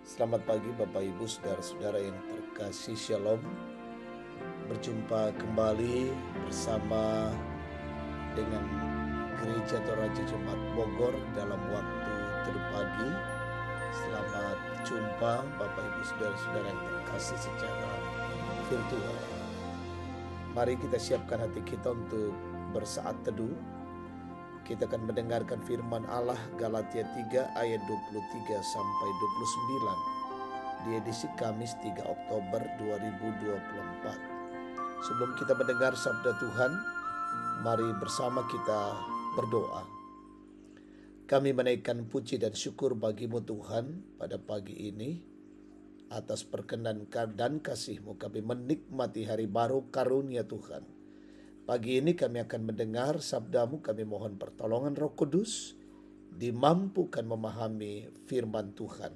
Selamat pagi Bapak Ibu Saudara-saudara yang terkasih, Shalom. Berjumpa kembali bersama dengan Gereja Toraja Jemaat Bogor dalam waktu teduh pagi. Selamat jumpa Bapak Ibu Saudara-saudara yang terkasih secara virtual. Mari kita siapkan hati kita untuk bersaat teduh. Kita akan mendengarkan firman Allah Galatia 3 ayat 23 sampai 29 di edisi Kamis 3 Oktober 2024. Sebelum kita mendengar sabda Tuhan, mari bersama kita berdoa. Kami menaikkan puji dan syukur bagimu Tuhan pada pagi ini. Atas perkenan dan kasih-Mu kami menikmati hari baru karunia Tuhan. Pagi ini kami akan mendengar sabda-Mu, kami mohon pertolongan Roh Kudus, dimampukan memahami firman Tuhan.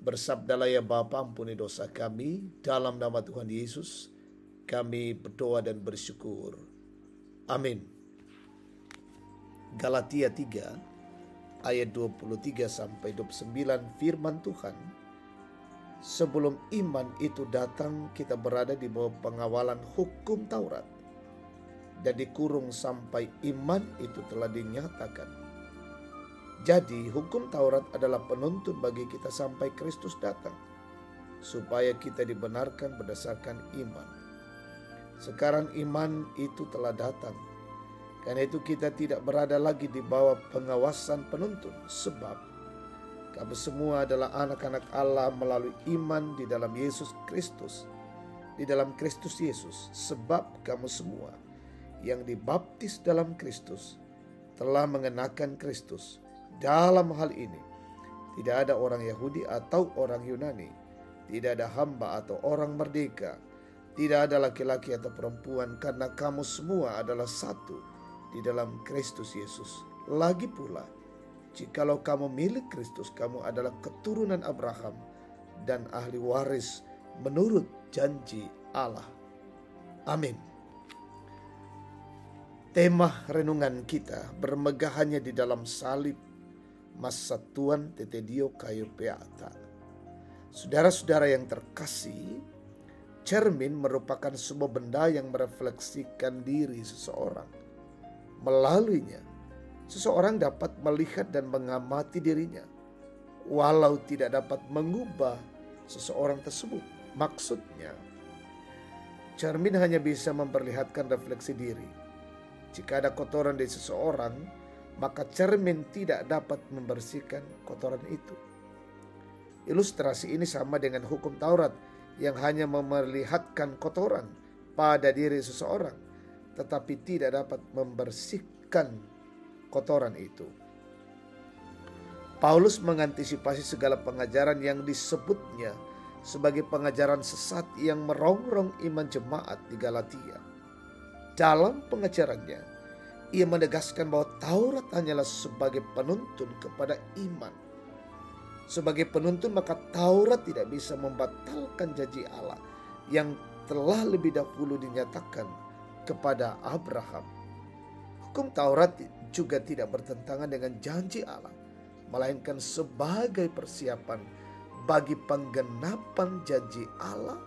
Bersabdalah ya Bapa, ampuni dosa kami, dalam nama Tuhan Yesus kami berdoa dan bersyukur. Amin. Galatia 3 ayat 23 sampai 29 firman Tuhan. Sebelum iman itu datang, kita berada di bawah pengawalan hukum Taurat dan dikurung sampai iman itu telah dinyatakan. Jadi hukum Taurat adalah penuntun bagi kita sampai Kristus datang, supaya kita dibenarkan berdasarkan iman. Sekarang iman itu telah datang, karena itu kita tidak berada lagi di bawah pengawasan penuntun, sebab kamu semua adalah anak-anak Allah melalui iman di dalam Yesus Kristus, di dalam Kristus Yesus. Sebab kamu semua yang dibaptis dalam Kristus telah mengenakan Kristus. Dalam hal ini tidak ada orang Yahudi atau orang Yunani, tidak ada hamba atau orang merdeka, tidak ada laki-laki atau perempuan, karena kamu semua adalah satu di dalam Kristus Yesus. Lagi pula, jikalau kamu milik Kristus, kamu adalah keturunan Abraham dan ahli waris menurut janji Allah. Amin. Tema renungan kita bermegahannya di dalam salib masa Tuhan tetedio kayu peata. Saudara-saudara yang terkasih, cermin merupakan sebuah benda yang merefleksikan diri seseorang. Melaluinya, seseorang dapat melihat dan mengamati dirinya, walau tidak dapat mengubah seseorang tersebut. Maksudnya, cermin hanya bisa memperlihatkan refleksi diri. Jika ada kotoran di seseorang, maka cermin tidak dapat membersihkan kotoran itu. Ilustrasi ini sama dengan hukum Taurat yang hanya memperlihatkan kotoran pada diri seseorang, tetapi tidak dapat membersihkan kotoran itu. Paulus mengantisipasi segala pengajaran yang disebutnya sebagai pengajaran sesat yang merongrong iman jemaat di Galatia. Dalam pengajarannya, ia menegaskan bahwa Taurat hanyalah sebagai penuntun kepada iman. Sebagai penuntun, maka Taurat tidak bisa membatalkan janji Allah yang telah lebih dahulu dinyatakan kepada Abraham. Hukum Taurat juga tidak bertentangan dengan janji Allah, melainkan sebagai persiapan bagi penggenapan janji Allah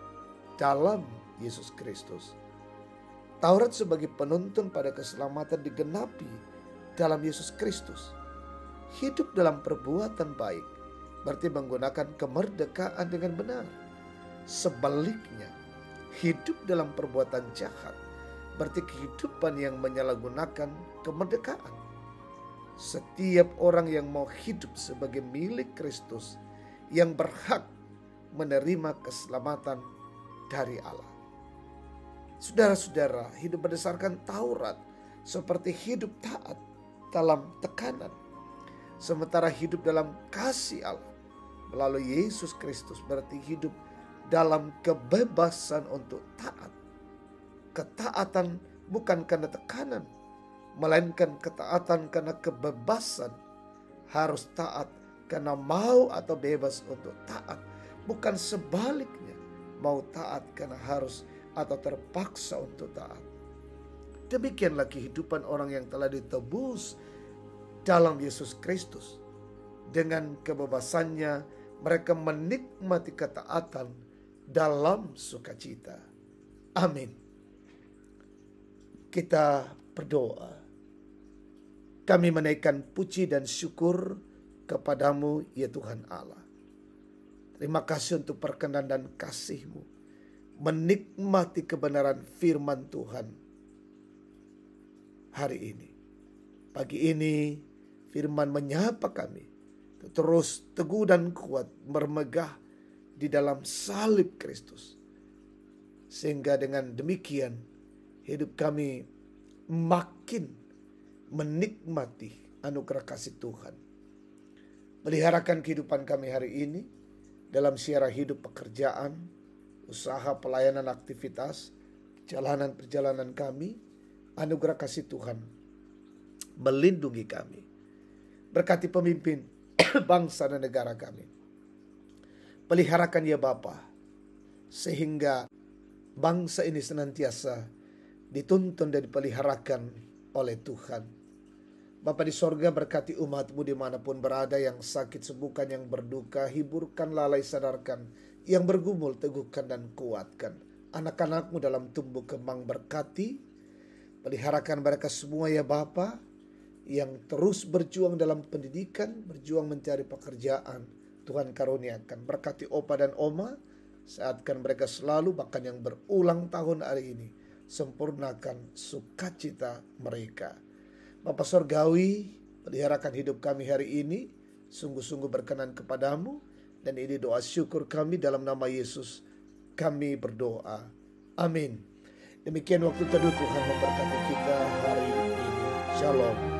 dalam Yesus Kristus. Taurat sebagai penuntun pada keselamatan digenapi dalam Yesus Kristus. Hidup dalam perbuatan baik berarti menggunakan kemerdekaan dengan benar. Sebaliknya, hidup dalam perbuatan jahat berarti kehidupan yang menyalahgunakan kemerdekaan. Setiap orang yang mau hidup sebagai milik Kristus yang berhak menerima keselamatan dari Allah. Saudara-saudara, hidup berdasarkan Taurat seperti hidup taat dalam tekanan. Sementara hidup dalam kasih Allah melalui Yesus Kristus berarti hidup dalam kebebasan untuk taat. Ketaatan bukan karena tekanan, melainkan ketaatan karena kebebasan. Harus taat karena mau atau bebas untuk taat, bukan sebaliknya, mau taat karena harus atau terpaksa untuk taat. Demikianlah kehidupan orang yang telah ditebus dalam Yesus Kristus. Dengan kebebasannya mereka menikmati ketaatan dalam sukacita. Amin. Kita berdoa. Kami menaikkan puji dan syukur kepadamu ya Tuhan Allah. Terima kasih untuk perkenan dan kasih-Mu. Menikmati kebenaran firman Tuhan hari ini. Pagi ini firman menyapa kami. Terus teguh dan kuat bermegah di dalam salib Kristus. Sehingga dengan demikian hidup kami makin menikmati anugerah kasih Tuhan. Peliharakan kehidupan kami hari ini dalam siara hidup, pekerjaan, usaha, pelayanan, aktivitas, perjalanan kami. Anugerah kasih Tuhan melindungi kami. Berkati pemimpin bangsa dan negara kami. Peliharakan ya Bapa, sehingga bangsa ini senantiasa dituntun dan dipeliharakan oleh Tuhan. Bapa di sorga, berkati umat-Mu dimanapun berada, yang sakit sembuhkan, yang berduka hiburkan, lalai sadarkan, yang bergumul teguhkan dan kuatkan. Anak-anak-Mu dalam tumbuh kembang berkati, peliharakan mereka semua ya Bapa, yang terus berjuang dalam pendidikan, berjuang mencari pekerjaan. Tuhan karuniakan, berkati opa dan oma, sehatkan mereka selalu, bahkan yang berulang tahun hari ini, sempurnakan sukacita mereka. Bapa Sorgawi, peliharakan hidup kami hari ini, sungguh-sungguh berkenan kepadamu, dan ini doa syukur kami dalam nama Yesus kami berdoa. Amin. Demikian waktu teduh, Tuhan memberkati kita hari ini. Shalom.